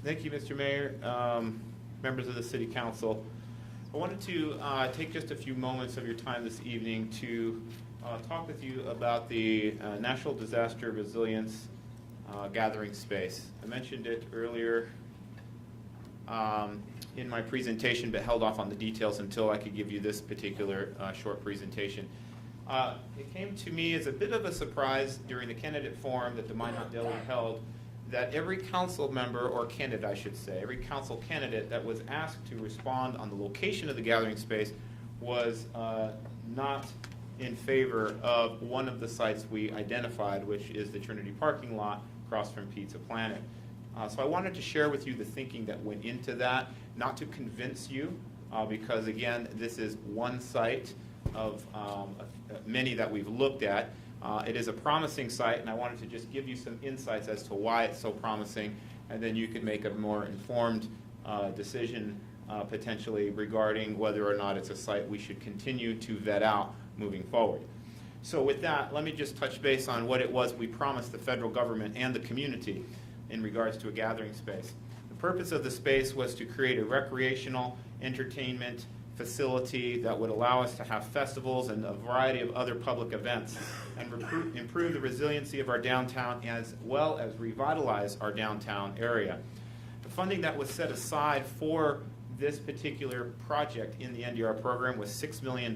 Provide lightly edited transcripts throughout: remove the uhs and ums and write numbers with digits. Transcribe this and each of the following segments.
Thank you, Mr. Mayor, members of the City Council. I wanted to take just a few moments of your time this evening to talk with you about the National Disaster Resilience Gathering Space. I mentioned it earlier in my presentation, but held off on the details until I could give you this particular short presentation. It came to me as a bit of a surprise during the candidate forum that the Minot Deli held that every council member, or candidate I should say, every council candidate that was asked to respond on the location of the gathering space was not in favor of one of the sites we identified, which is the Trinity Parking Lot across from Pizza Planet. So I wanted to share with you the thinking that went into that, not to convince you, because again, this is one site of many that we've looked at. It is a promising site, and I wanted to just give you some insights as to why it's so promising, and then you can make a more informed decision potentially regarding whether or not it's a site we should continue to vet out moving forward. So with that, let me just touch base on what it was we promised the federal government and the community in regards to a gathering space. The purpose of the space was to create a recreational entertainment facility that would allow us to have festivals and a variety of other public events and improve the resiliency of our downtown as well as revitalize our downtown area. The funding that was set aside for this particular project in the NDR program was $6 million,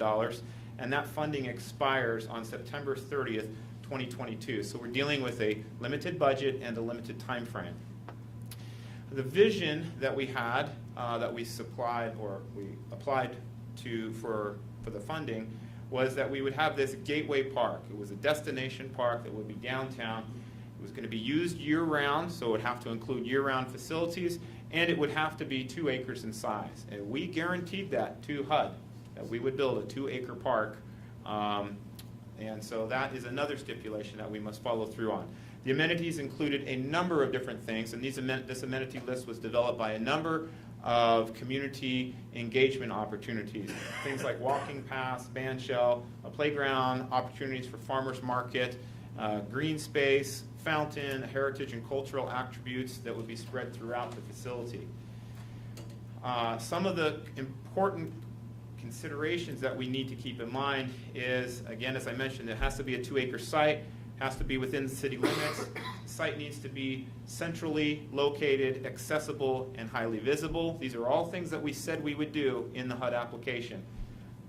and that funding expires on September 30th, 2022. So we're dealing with a limited budget and a limited time frame. The vision that we had, that we supplied or we applied to for the funding, was that we would have this gateway park. It was a destination park that would be downtown. It was going to be used year-round, so it would have to include year-round facilities, and it would have to be 2 acres in size. And we guaranteed that to HUD, that we would build a 2-acre park, and so that is another stipulation that we must follow through on. The amenities included a number of different things, and this amenity list was developed by a number of community engagement opportunities. Things like walking paths, band shell, a playground, opportunities for farmers market, green space, fountain, heritage and cultural attributes that would be spread throughout the facility. Some of the important considerations that we need to keep in mind is, again, as I mentioned, it has to be a 2-acre site, has to be within the city limits. The site needs to be centrally located, accessible, and highly visible. These are all things that we said we would do in the HUD application.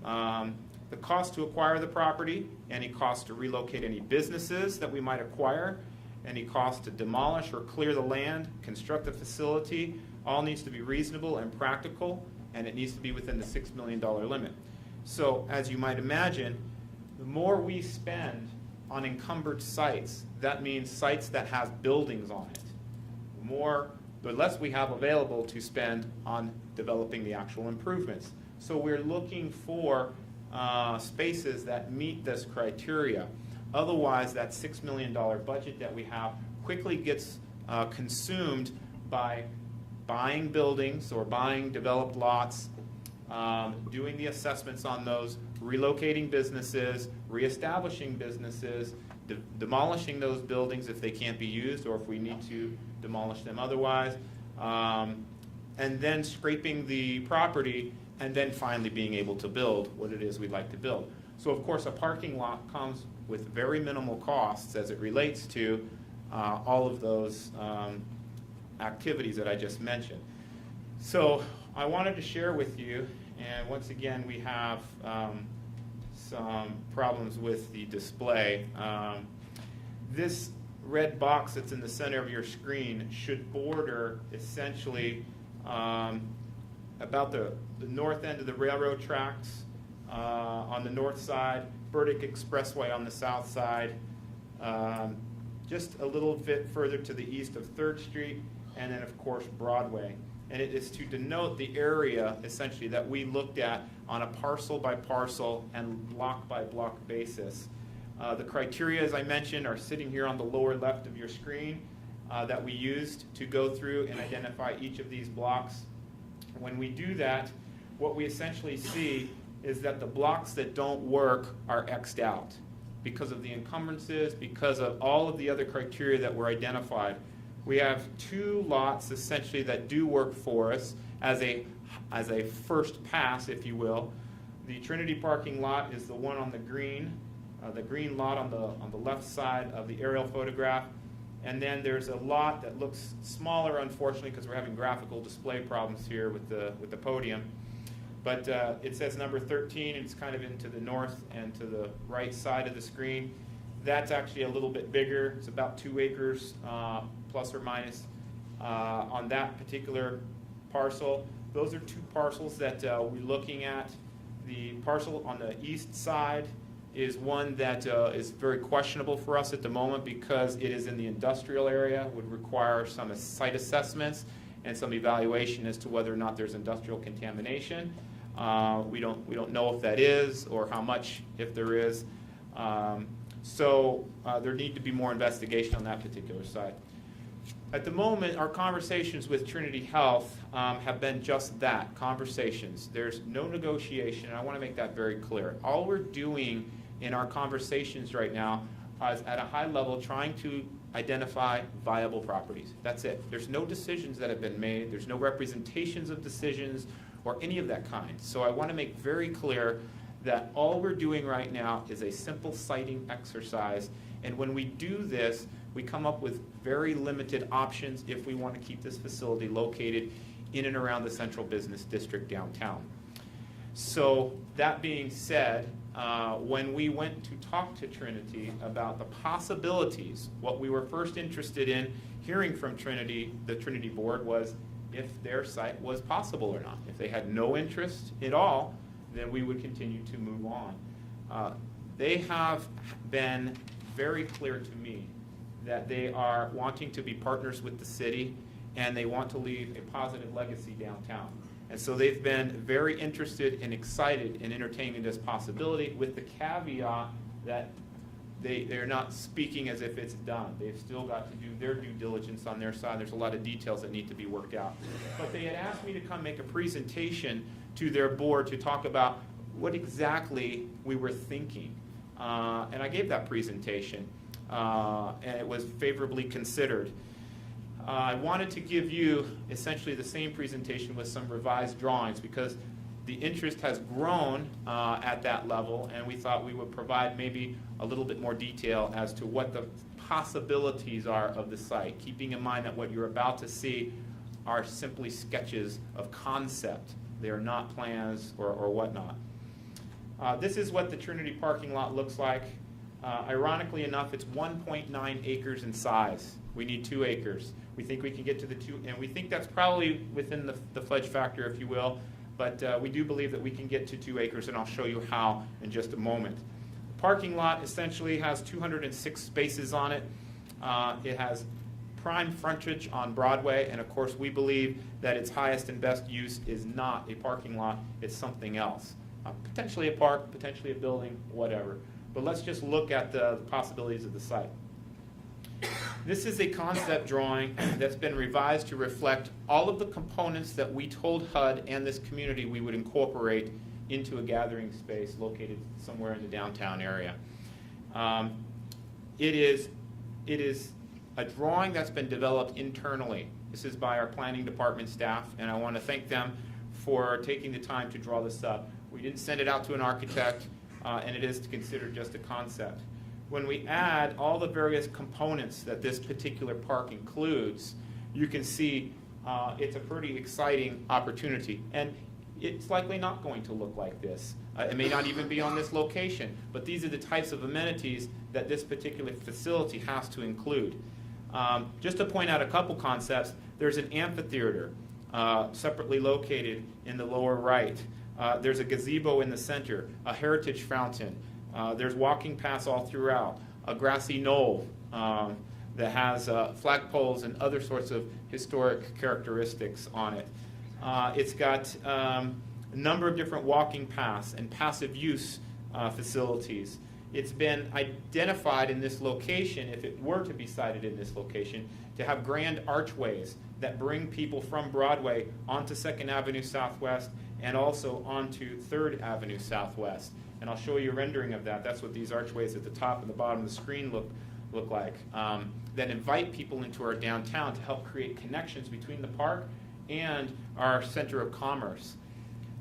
The cost to acquire the property, any cost to relocate any businesses that we might acquire, any cost to demolish or clear the land, construct the facility, all needs to be reasonable and practical, and it needs to be within the $6 million limit. So, as you might imagine, the more we spend on encumbered sites, that means sites that have buildings on it, the less we have available to spend on developing the actual improvements. So we're looking for spaces that meet this criteria. Otherwise, that $6 million budget that we have quickly gets consumed by buying buildings or buying developed lots, doing the assessments on those, relocating businesses, reestablishing businesses, demolishing those buildings if they can't be used or if we need to demolish them otherwise, and then scraping the property and then finally being able to build what it is we'd like to build. So of course a parking lot comes with very minimal costs as it relates to all of those activities that I just mentioned. So I wanted to share with you, and once again we have some problems with the display. This red box that's in the center of your screen should border essentially about the north end of the railroad tracks on the north side, Burdick Expressway on the south side, just a little bit further to the east of 3rd Street, and then of course Broadway. And it is to denote the area essentially that we looked at on a parcel by parcel and block by block basis. The criteria, as I mentioned, are sitting here on the lower left of your screen that we used to go through and identify each of these blocks. When we do that, what we essentially see is that the blocks that don't work are X'd out because of the encumbrances, because of all of the other criteria that were identified. We have two lots essentially that do work for us as a first pass, if you will. The Trinity Parking Lot is the one on the green lot on the left side of the aerial photograph. And then there's a lot that looks smaller, unfortunately, because we're having graphical display problems here with the podium. But it says number 13, and it's kind of into the north and to the right side of the screen. That's actually a little bit bigger. It's about 2 acres, plus or minus, on that particular parcel. Those are two parcels that we're looking at. The parcel on the east side is one that is very questionable for us at the moment because it is in the industrial area, would require some site assessments and some evaluation as to whether or not there's industrial contamination. We don't know if that is or how much, if there is. So there need to be more investigation on that particular side. At the moment, our conversations with Trinity Health have been just that, conversations. There's no negotiation, and I want to make that very clear. All we're doing in our conversations right now is at a high level trying to identify viable properties. That's it. There's no decisions that have been made. There's no representations of decisions or any of that kind. So I want to make very clear that all we're doing right now is a simple siting exercise. And when we do this, we come up with very limited options if we want to keep this facility located in and around the central business district downtown. So that being said, when we went to talk to Trinity about the possibilities, what we were first interested in hearing from Trinity, the Trinity board, was if their site was possible or not. If they had no interest at all, then we would continue to move on. They have been very clear to me that they are wanting to be partners with the city and they want to leave a positive legacy downtown. And so they've been very interested and excited in entertaining this possibility, with the caveat that they're not speaking as if it's done. They've still got to do their due diligence on their side. There's a lot of details that need to be worked out. But they had asked me to come make a presentation to their board to talk about what exactly we were thinking. And I gave that presentation, and it was favorably considered. I wanted to give you essentially the same presentation with some revised drawings because the interest has grown at that level, and we thought we would provide maybe a little bit more detail as to what the possibilities are of the site, keeping in mind that what you're about to see are simply sketches of concept. They are not plans or whatnot. This is what the Trinity parking lot looks like. Ironically enough, it's 1.9 acres in size. We need 2 acres. We think we can get to the 2, and we think that's probably within the fledge factor, if you will, but we do believe that we can get to 2 acres, and I'll show you how in just a moment. The parking lot essentially has 206 spaces on it. It has prime frontage on Broadway, and of course we believe that its highest and best use is not a parking lot, it's something else. Potentially a park, potentially a building, whatever. But let's just look at the possibilities of the site. This is a concept drawing that's been revised to reflect all of the components that we told HUD and this community we would incorporate into a gathering space located somewhere in the downtown area. It is a drawing that's been developed internally. This is by our planning department staff, and I want to thank them for taking the time to draw this up. We didn't send it out to an architect, and it is considered just a concept. When we add all the various components that this particular park includes, you can see it's a pretty exciting opportunity. And it's likely not going to look like this. It may not even be on this location, but these are the types of amenities that this particular facility has to include. Just to point out a couple concepts, there's an amphitheater separately located in the lower right. There's a gazebo in the center, a heritage fountain. There's walking paths all throughout, a grassy knoll that has flagpoles and other sorts of historic characteristics on it. It's got a number of different walking paths and passive use facilities. It's been identified in this location, if it were to be sited in this location, to have grand archways that bring people from Broadway onto 2nd Avenue Southwest and also onto 3rd Avenue Southwest. And I'll show you a rendering of that. That's what these archways at the top and the bottom of the screen look like, that invite people into our downtown to help create connections between the park and our center of commerce.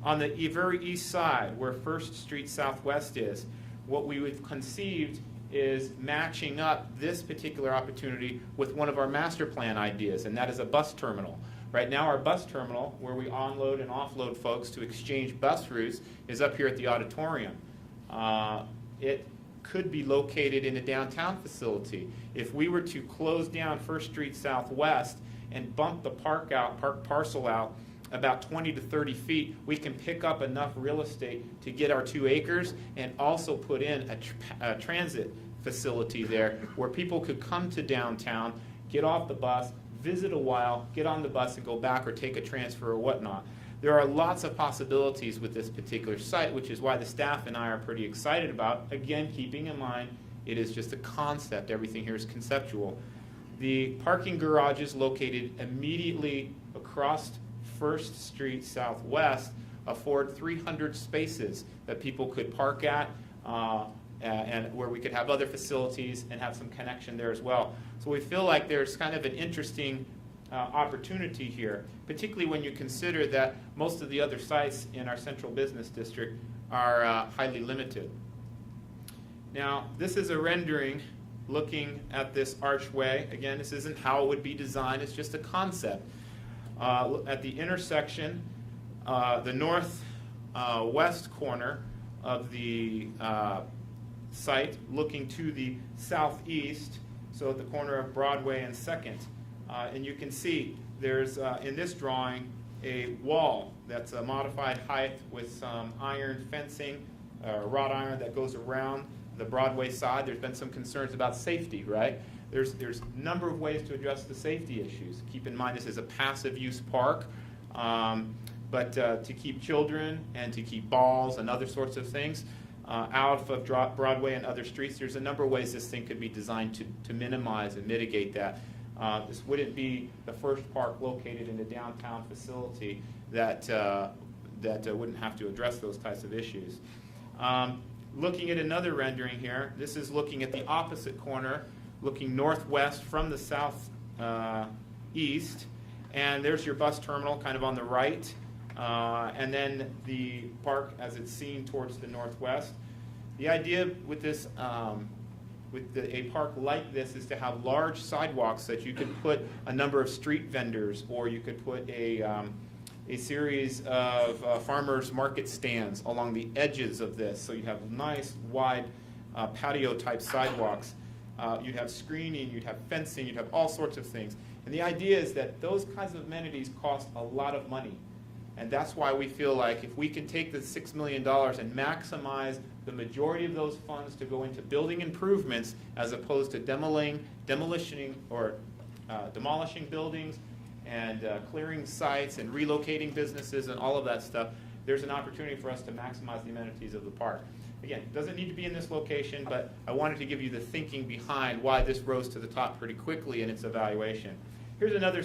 On the very east side, where 1st Street Southwest is, what we would conceived is matching up this particular opportunity with one of our master plan ideas, and that is a bus terminal. Right now our bus terminal, where we onload and offload folks to exchange bus routes, is up here at the auditorium. It could be located in a downtown facility. If we were to close down 1st Street Southwest and bump the park parcel out about 20 to 30 feet, we can pick up enough real estate to get our 2 acres and also put in a transit facility there where people could come to downtown, get off the bus, visit a while, get on the bus and go back or take a transfer or whatnot. There are lots of possibilities with this particular site, which is why the staff and I are pretty excited about, again, keeping in mind it is just a concept. Everything here is conceptual. The parking garages located immediately across 1st Street Southwest afford 300 spaces that people could park at, and where we could have other facilities and have some connection there as well. So we feel like there's kind of an interesting opportunity here, particularly when you consider that most of the other sites in our central business district are highly limited. Now, this is a rendering looking at this archway. Again, this isn't how it would be designed, it's just a concept. At the intersection, the northwest corner of the site looking to the southeast, so at the corner of Broadway and 2nd. And you can see there's, in this drawing, a wall that's a modified height with some iron fencing, wrought iron that goes around the Broadway side. There's been some concerns about safety, right? There's a number of ways to address the safety issues. Keep in mind this is a passive use park, but to keep children and to keep balls and other sorts of things out of Broadway and other streets, there's a number of ways this thing could be designed to minimize and mitigate that. This wouldn't be the first park located in a downtown facility that wouldn't have to address those types of issues. Looking at another rendering here, this is looking at the opposite corner, looking northwest from the south east, and there's your bus terminal kind of on the right, and then the park as it's seen towards the northwest. The idea with this a park like this is to have large sidewalks that you could put a number of street vendors, or you could put a series of farmers market stands along the edges of this. So you have nice wide patio type sidewalks. You'd have screening, you'd have fencing, you'd have all sorts of things. And the idea is that those kinds of amenities cost a lot of money. And that's why we feel like if we can take the $6 million and maximize the majority of those funds to go into building improvements as opposed to demolishing buildings and clearing sites and relocating businesses and all of that stuff, there's an opportunity for us to maximize the amenities of the park. Again, it doesn't need to be in this location, but I wanted to give you the thinking behind why this rose to the top pretty quickly in its evaluation. Here's another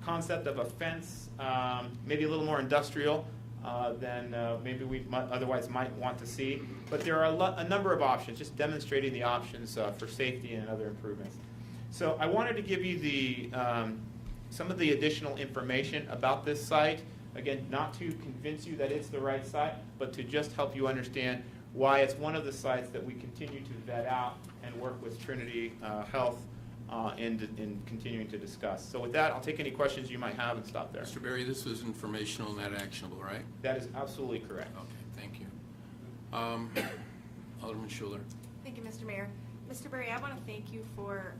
concept of a fence, maybe a little more industrial than maybe we otherwise might want to see. But there are a number of options, just demonstrating the options for safety and other improvements. So I wanted to give you some of the additional information about this site. Again, not to convince you that it's the right site, but to just help you understand why it's one of the sites that we continue to vet out and work with Trinity Health in continuing to discuss. So with that, I'll take any questions you might have and stop there. Mr. Berry, this was informational, not actionable, right? That is absolutely correct. Okay, thank you. Alderman Schuler. Thank you, Mr. Mayor. Mr. Berry, I want to thank you for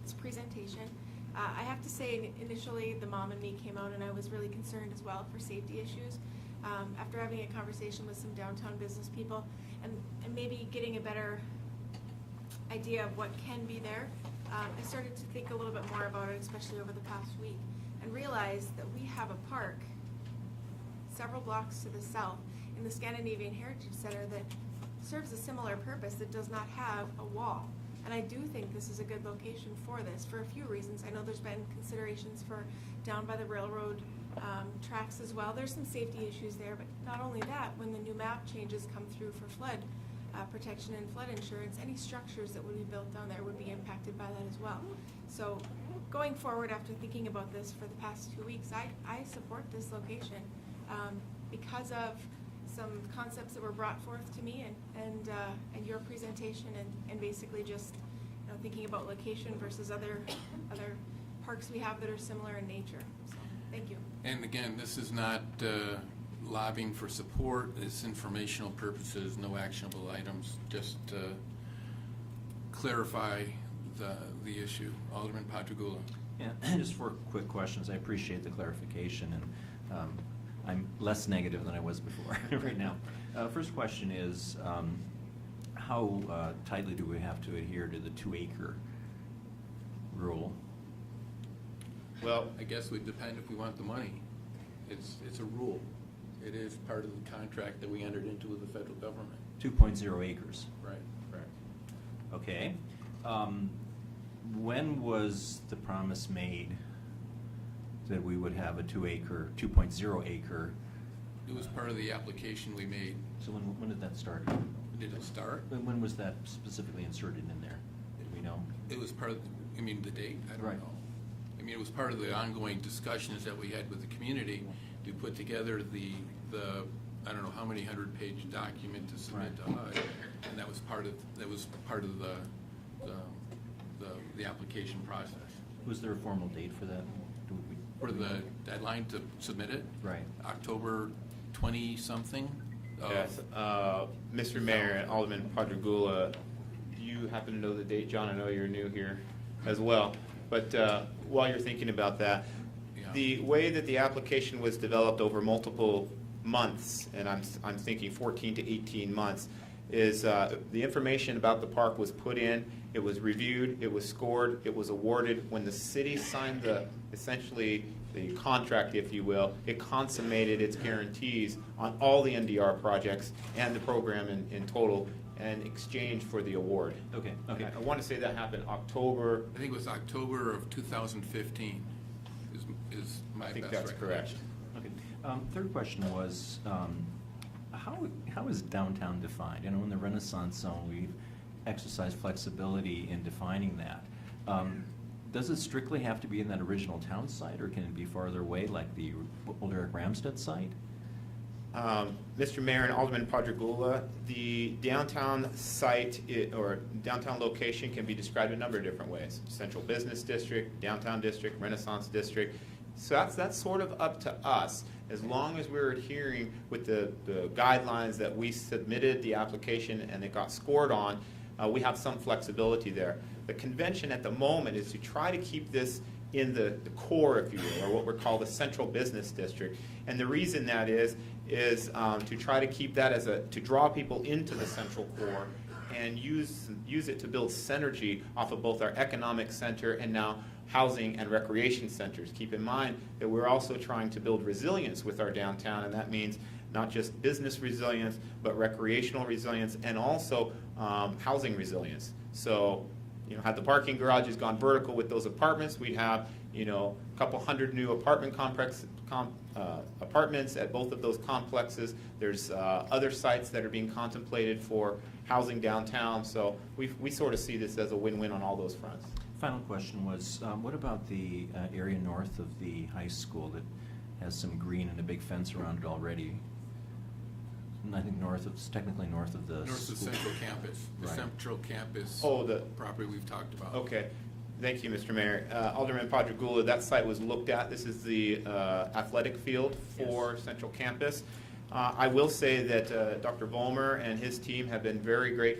this presentation. I have to say, initially, the mom and me came out, and I was really concerned as well for safety issues. After having a conversation with some downtown business people and maybe getting a better idea of what can be there, I started to think a little bit more about it, especially over the past week, and realized that we have a park several blocks to the south in the Scandinavian Heritage Center that serves a similar purpose that does not have a wall. And I do think this is a good location for this for a few reasons. I know there's been considerations for down by the railroad tracks as well. There's some safety issues there, but not only that, when the new map changes come through for flood protection and flood insurance, any structures that would be built down there would be impacted by that as well. So going forward, after thinking about this for the past 2 weeks, I support this location because of some concepts that were brought forth to me and your presentation and basically just thinking about location versus other parks we have that are similar in nature. So thank you. And again, this is not lobbying for support. It's informational purposes, no actionable items. Just clarify the issue. Alderman Patrigula. Yeah, just 4 quick questions. I appreciate the clarification, and I'm less negative than I was before right now. First question is, how tightly do we have to adhere to the 2-acre rule? Well, I guess it would depend if we want the money. It's a rule. It is part of the contract that we entered into with the federal government. 2.0 acres. Right. correct. Okay. When was the promise made that we would have a 2.0 acre? It was part of the application we made. So when did that start? Did it start? When was that specifically inserted in there? Did we know? It was part of, I mean, the date? I don't Right. know. I mean, it was part of the ongoing discussions that we had with the community. We put together the I don't know how many 100-page document to submit to HUD, and that was part of the application process. Was there a formal date for that? For the deadline to submit it? Right. October 20-something? Yes, Mr. Mayor and Alderman Padragula, do you happen to know the date? John, I know you're new here as well, but while you're thinking about that, Yeah. the way that the application was developed over multiple months, and I'm thinking 14 to 18 months, is the information about the park was put in, it was reviewed, it was scored, it was awarded. When the city signed essentially the contract, if you will, it consummated its guarantees on all the NDR projects and the program in total in exchange for the award. Okay. I want to say that happened October. I think it was October of 2015 is my I think best that's correct. recollection. Okay. Third question was, how is downtown defined? In the Renaissance Zone, we've exercised flexibility in defining that. Does it strictly have to be in that original town site, or can it be farther away, like the Old Eric Ramstead site? Mr. Mayor and Alderman Padragula, the downtown site or downtown location can be described a number of different ways. Central Business District, Downtown District, Renaissance District. So that's sort of up to us. As long as we're adhering with the guidelines that we submitted the application and it got scored on, we have some flexibility there. The convention at the moment is to try to keep this in the core, if you will, or what we're called the Central Business District. And the reason that is to try to keep that to draw people into the central core and use it to build synergy off of both our economic center and now housing and recreation centers. Keep in mind that we're also trying to build resilience with our downtown, and that means not just business resilience, but recreational resilience and also housing resilience. So, had the parking garages gone vertical with those apartments, we'd have, a couple hundred new apartment apartments at both of those complexes. There's other sites that are being contemplated for housing downtown. So we sort of see this as a win-win on all those fronts. Final question was, what about the area north of the high school that has some green and a big fence around it already? And I think technically north of the North of school. Central Campus, the Right. Central Campus Oh, the property we've talked about. Okay, thank you, Mr. Mayor. Alderman Padragula, that site was looked at. This is the athletic field for Central Campus. I will say that Dr. Vollmer and his team have been very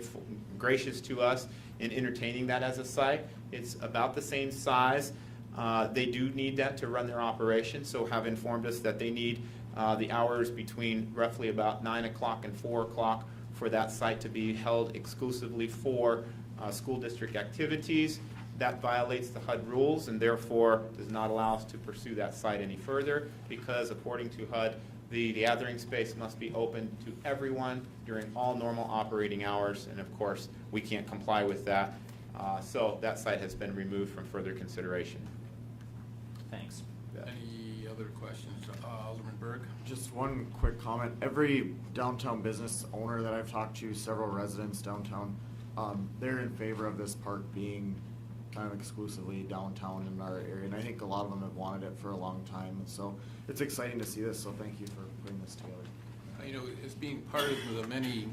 gracious to us in entertaining that as a site. It's about the same size. They do need that to run their operation, so have informed us that they need the hours between roughly about 9 o'clock and 4 o'clock for that site to be held exclusively for school district activities. That violates the HUD rules and therefore does not allow us to pursue that site any further, because according to HUD, the gathering space must be open to everyone during all normal operating hours, and of course, we can't comply with that. So that site has been removed from further consideration. Thanks. Any other questions? Alderman Berg? Just one quick comment. Every downtown business owner that I've talked to, several residents downtown, they're in favor of this park being kind of exclusively downtown in our area. And I think a lot of them have wanted it for a long time. And so it's exciting to see this, so thank you for putting this together. You know, as being part of the many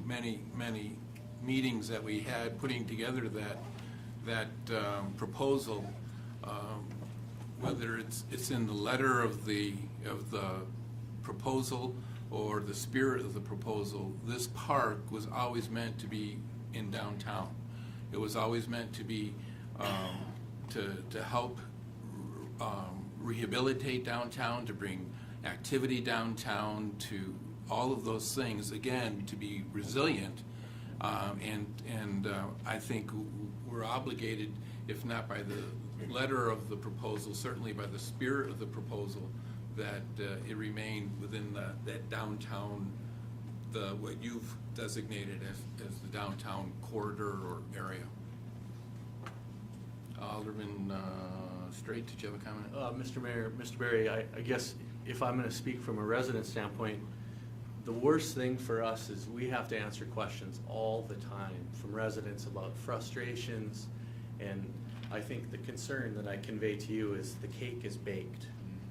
meetings that we had putting together that proposal, whether it's in the letter of the proposal or the spirit of the proposal, this park was always meant to be in downtown. It was always meant to be to help rehabilitate downtown, to bring activity downtown, to all of those things, again, to be resilient. And I think we're obligated, if not by the letter of the proposal, certainly by the spirit of the proposal, that it remain within that downtown, what you've designated as the downtown corridor or area. Alderman Straight, did you have a comment? Mr. Mayor, Mr. Berry, I guess if I'm going to speak from a resident standpoint, the worst thing for us is we have to answer questions all the time from residents about frustrations, and I think the concern that I convey to you is the cake is baked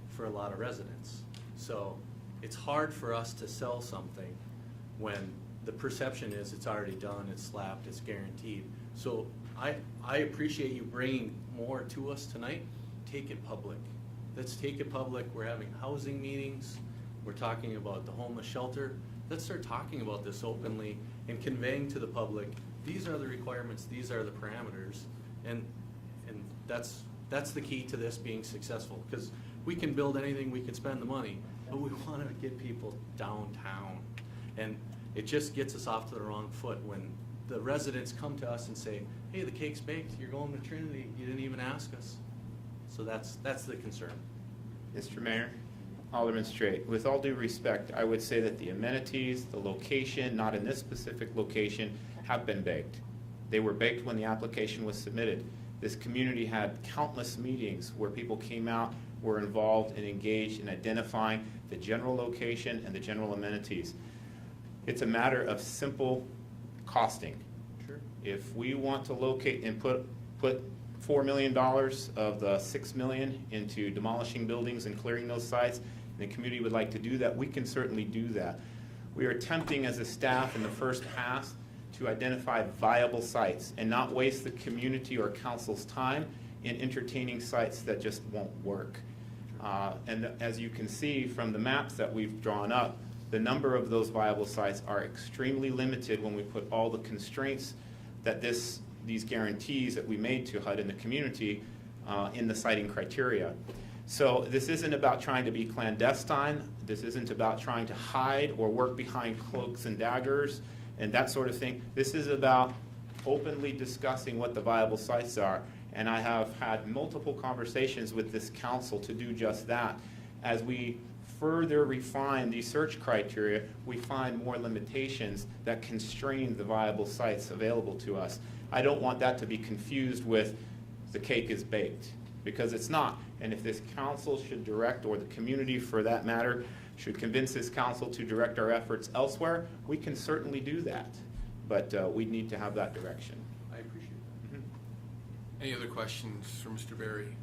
for a lot of residents. So it's hard for us to sell something when the perception is it's already done, it's slapped, it's guaranteed. So I appreciate you bringing more to us tonight. Take it public. Let's take it public. We're having housing meetings. We're talking about the homeless shelter. Let's start talking about this openly and conveying to the public, these are the requirements, these are the parameters, and that's the key to this being successful, because we can build anything, we can spend the money, but we want to get people downtown. And it just gets us off to the wrong foot when the residents come to us and say, hey, the cake's baked, you're going to Trinity, you didn't even ask us. So that's the concern. Mr. Mayor, Alderman Straight, with all due respect, I would say that the amenities, the location, not in this specific location, have been baked. They were baked when the application was submitted. This community had countless meetings where people came out, were involved and engaged in identifying the general location and the general amenities. It's a matter of simple costing. Sure. If we want to locate and put $4 million of the $6 million into demolishing buildings and clearing those sites, and the community would like to do that, we can certainly do that. We are attempting as a staff in the first pass to identify viable sites and not waste the community or council's time in entertaining sites that just won't work. And as you can see from the maps that we've drawn up, the number of those viable sites are extremely limited when we put all the constraints that these guarantees that we made to HUD and the community in the siting criteria. So this isn't about trying to be clandestine. This isn't about trying to hide or work behind cloaks and daggers and that sort of thing. This is about openly discussing what the viable sites are. And I have had multiple conversations with this council to do just that. As we further refine these search criteria, we find more limitations that constrain the viable sites available to us. I don't want that to be confused with the cake is baked, because it's not. And if this council should direct, or the community for that matter, should convince this council to direct our efforts elsewhere, we can certainly do that. But we need to have that direction. I appreciate that. Any other questions for Mr. Berry?